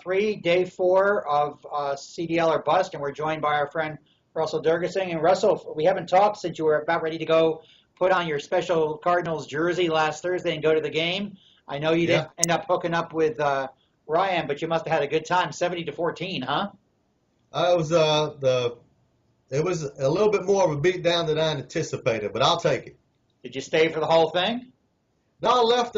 three, day four of CDL or Bust, and we're joined by our friend Russell Durgasingh. And Russell, we haven't talked since you were about ready to go put on your special Cardinals jersey last Thursday and go to the game. I know you Yeah, didn't end up hooking up with Ryan, but you must have had a good time, 70-14, huh? it was it was a little bit more of a beatdown than I anticipated, but I'll take it. Did you stay for the whole thing? No, I left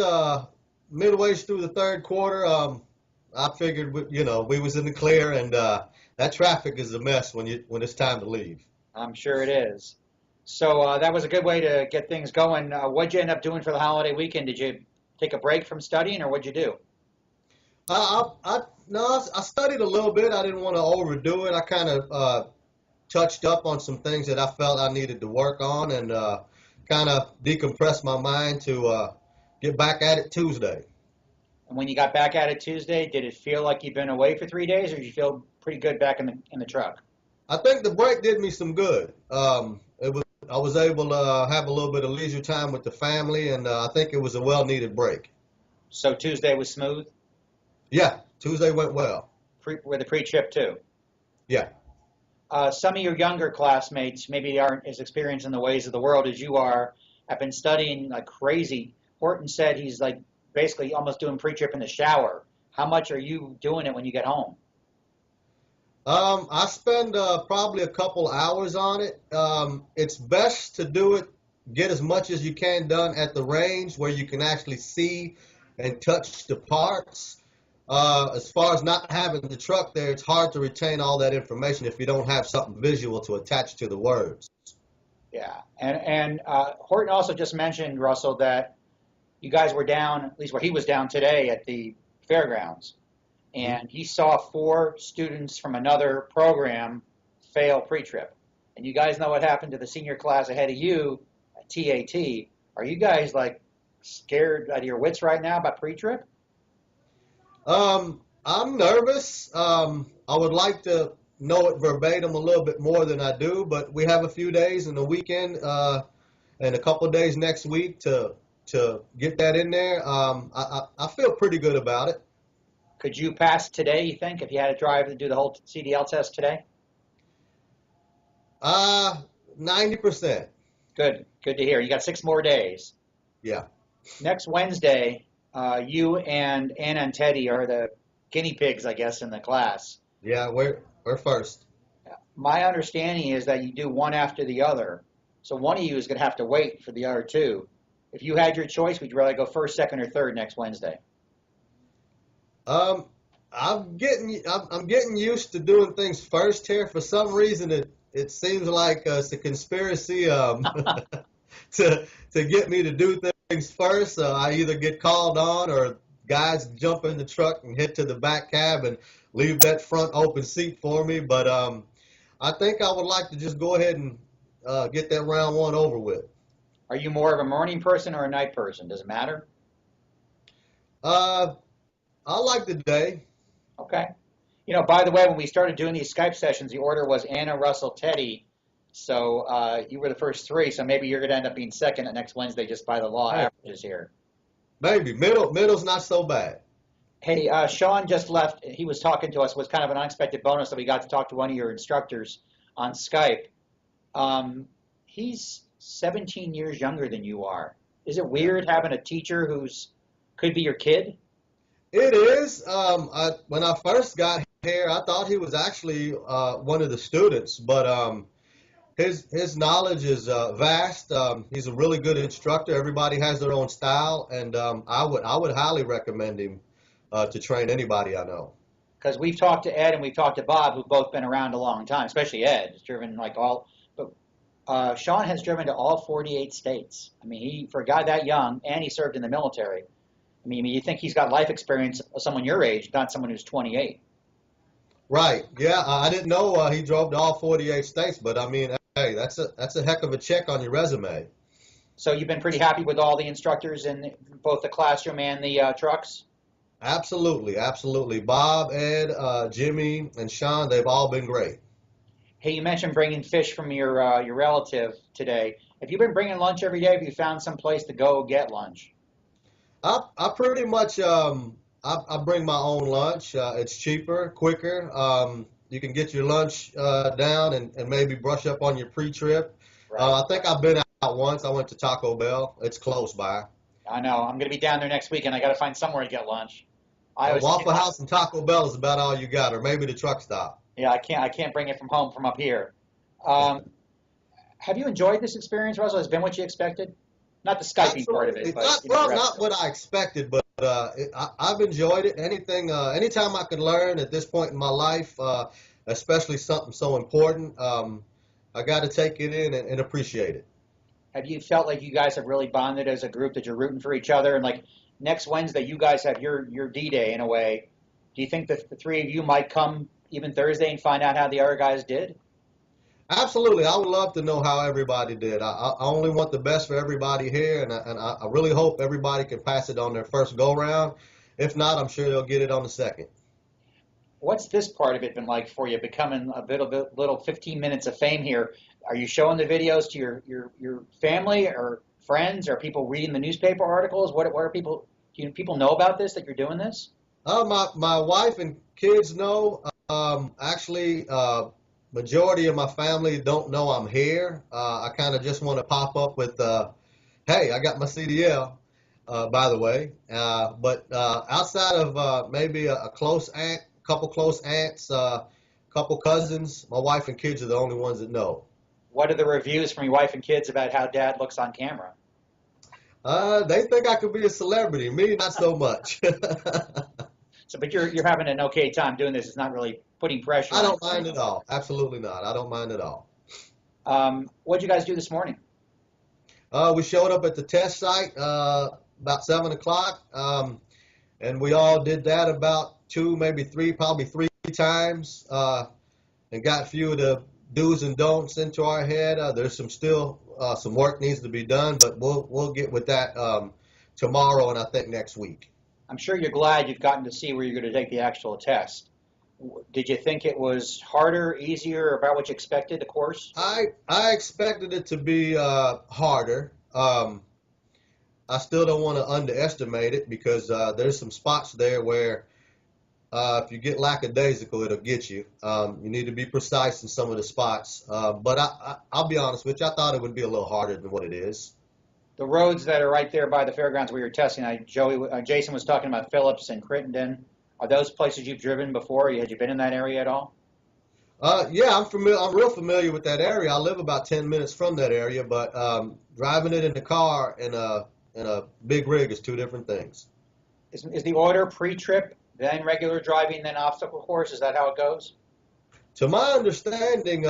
midway through the third quarter. I figured we was in the clear, and that traffic is a mess when it's time to leave. I'm sure it is. So that was a good way to get things going. What'd you end up doing for the holiday weekend? Did you take a break from studying, or what'd you do? No, I studied a little bit. I didn't want to overdo it. I kind of touched up on some things that I felt I needed to work on, and kind of decompress my mind to get back at it Tuesday. And when you got back at it Tuesday, did it feel like you've been away for 3 days, or did you feel pretty good back in the truck? I think the break did me some good. I was able to have a little bit of leisure time with the family, and I think it was a well-needed break. So Tuesday was smooth Yeah, Tuesday went well. with a pre-trip too. Yeah. Some of your younger classmates maybe aren't as experienced in the ways of the world as you are. Have been studying like crazy. Horton said he's like basically almost doing pre-trip in the shower. How much are you doing it when you get home? I spend probably a couple hours on it. It's best to do it, get as much as you can done at the range where you can actually see and touch the parts. As far as not having the truck there, it's hard to retain all that information if you don't have something visual to attach to the words. Yeah, and Horton also just mentioned, Russell, that you guys were down, at least where he was down today at the fairgrounds, and he saw four students from another program fail pre-trip. And you guys know what happened to the senior class ahead of you at TAT. Are you guys like scared out of your wits right now about pre-trip? I'm nervous. I would like to know it verbatim a little bit more than I do, but we have a few days and a weekend and a couple of days next week to get that in there. I feel pretty good about it. Could you pass today, you think, if you had to drive and do the whole CDL test today? 90%. Good, good to hear. You got 6 more days. Yeah. Next Wednesday, you and Anna and Teddy are the guinea pigs, I guess, in the class. Yeah, we're first. My understanding is that you do one after the other. So one of you is going to have to wait for the other two. If you had your choice, would you rather go first, second, or third next Wednesday? Um, I'm getting used to doing things first here. For some reason, it seems like it's a conspiracy to get me to do things first. I either get called on or guys jump in the truck and head to the back cab and leave that front open seat for me. But I think I would like to just go ahead and get that round one over with. Are you more of a morning person or a night person? Does it matter? Uh, I like the day. Okay. You know, by the way, when we started doing these Skype sessions, the order was Anna, Russell, Teddy. So you were the first three, so maybe you're going to end up being second at next Wednesday just by the law Hey, averages here. maybe middle's not so bad. Hey, Sean just left. He was talking to us. It was kind of an unexpected bonus that we got to talk to one of your instructors on Skype. He's 17 years younger than you are. Is it Yeah. weird having a teacher who's could be your kid? It is. When I first got here, I thought he was actually one of the students, but his knowledge is vast. He's a really good instructor. Everybody has their own style, and I would highly recommend him to train anybody I know. Because we've talked to Ed and we've talked to Bob, who've both been around a long time, especially Ed. Has driven like all, but Sean has driven to all 48 states. I mean, he for a guy that young, and he served in the military. I mean, you think he's got life experience of someone your age, not someone who's 28. Right? Yeah, I didn't know he drove to all 48 states, but I mean, hey, that's a heck of a check on your resume. So you've been pretty happy with all the instructors in both the classroom and the trucks? Absolutely, absolutely. Bob, Ed, Jimmy, and Sean, they've all been great. Hey, you mentioned bringing fish from your relative today. Have you been bringing lunch every day? Have you found some place to go get lunch? I pretty much I bring my own lunch. It's cheaper, quicker. You can get your lunch down and maybe brush up on your pre-trip. Right. I think I've been out once. I went to Taco Bell. It's close by. I know. I'm going to be down there next week, and I got to find somewhere to get lunch. I was, Waffle House and Taco Bell is about all you got, or maybe the truck stop. yeah, I can't bring it from home from up here. Um, have you enjoyed this experience, Russell? Has it been what you expected? Not the Skyping part of Absolutely. it, but Not, the well, rest not of it. what I expected, but I've enjoyed it. Anytime I can learn at this point in my life, especially something so important, I got to take it in and appreciate it. Have you felt like you guys have really bonded as a group that you're rooting for each other? And like next Wednesday, you guys have your D-Day in a way. Do you think that the three of you might come even Thursday and find out how the other guys did? Absolutely. I would love to know how everybody did. I only want the best for everybody here, and I really hope everybody can pass it on their first go round. If not, I'm sure they'll get it on the second. What's this part of it been like for you, becoming a little 15 minutes of fame here? Are you showing the videos to your family or friends? Or people reading the newspaper articles? What are people? Do people know about this, that you're doing this? My wife and kids know. Actually, majority of my family don't know I'm here. I kind of just want to pop up with, hey, I got my CDL, by the way. But outside of maybe a close aunt, couple close aunts, couple cousins, my wife and kids are the only ones that know. What are the reviews from your wife and kids about how Dad looks on camera? They think I could be a celebrity. Me, not so much. So, but you're having an okay time doing this. It's not really putting pressure I on don't mind at all. Absolutely not. I don't mind at all. you. What'd you guys do this morning? We showed up at the test site about 7 o'clock, and we all did that about two, maybe three, probably three times, and got a few of the do's and don'ts into our head. There's some work needs to be done, but we'll get with that tomorrow and I think next week. I'm sure you're glad you've gotten to see where you're going to take the actual test. Did you think it was harder, easier, about what you expected, the course? I expected it to be harder. I still don't want to underestimate it because there's some spots there where if you get lackadaisical, it'll get you. You need to be precise in some of the spots. But I'll be honest with you, I thought it would be a little harder than what it is. The roads that are right there by the fairgrounds where you're testing, Jason was talking about Phillips and Crittenden. Are those places you've driven before? Had you been in that area at all? Yeah, I'm familiar. I'm real familiar with that area. I live about 10 minutes from that area, but driving it in the car and a big rig is two different things. Is the order pre-trip, then regular driving, then obstacle course? Is that how it goes? To my understanding,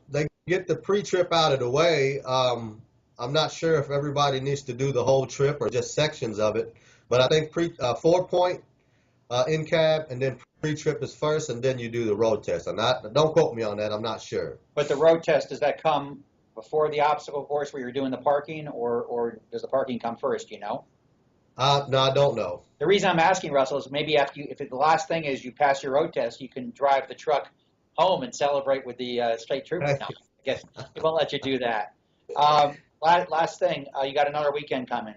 they get the pre-trip out of the way. I'm not sure if everybody needs to do the whole trip or just sections of it, but I think 4-point in cab and then pre-trip is first, and then you do the road test. Don't quote me on that. I'm not sure. But the road test, does that come before the obstacle course where you're doing the parking, or does the parking come first? Do you know? No, I don't know. The reason I'm asking, Russell, is maybe if the last thing is you pass your road test, you can drive the truck home and celebrate with the state troopers. No, I guess they won't let you do that. Last thing, you got another weekend coming.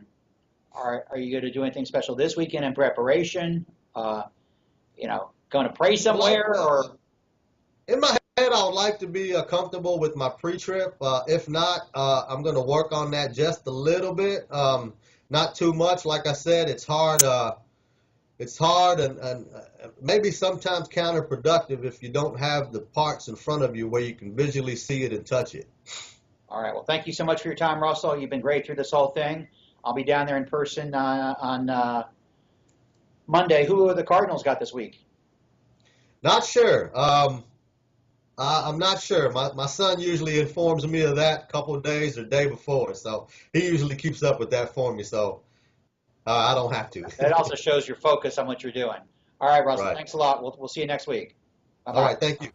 Are you going to do anything special this weekend in preparation? Going to pray somewhere, or? In my head, I would like to be comfortable with my pre-trip. If not, I'm going to work on that just a little bit. Not too much. Like I said, it's hard. It's hard and maybe sometimes counterproductive if you don't have the parts in front of you where you can visually see it and touch it. All right. Well, thank you so much for your time, Russell. You've been great through this whole thing. I'll be down there in person on Monday. Who have the Cardinals got this week? Not sure. I'm not sure. My son usually informs me of that a couple of days or day before, so he usually keeps up with that for me. So I don't have to. That also shows your focus on what you're doing. All right, Russell. Right. Thanks a lot. We'll see you next week. Bye-bye. All right. Thank you.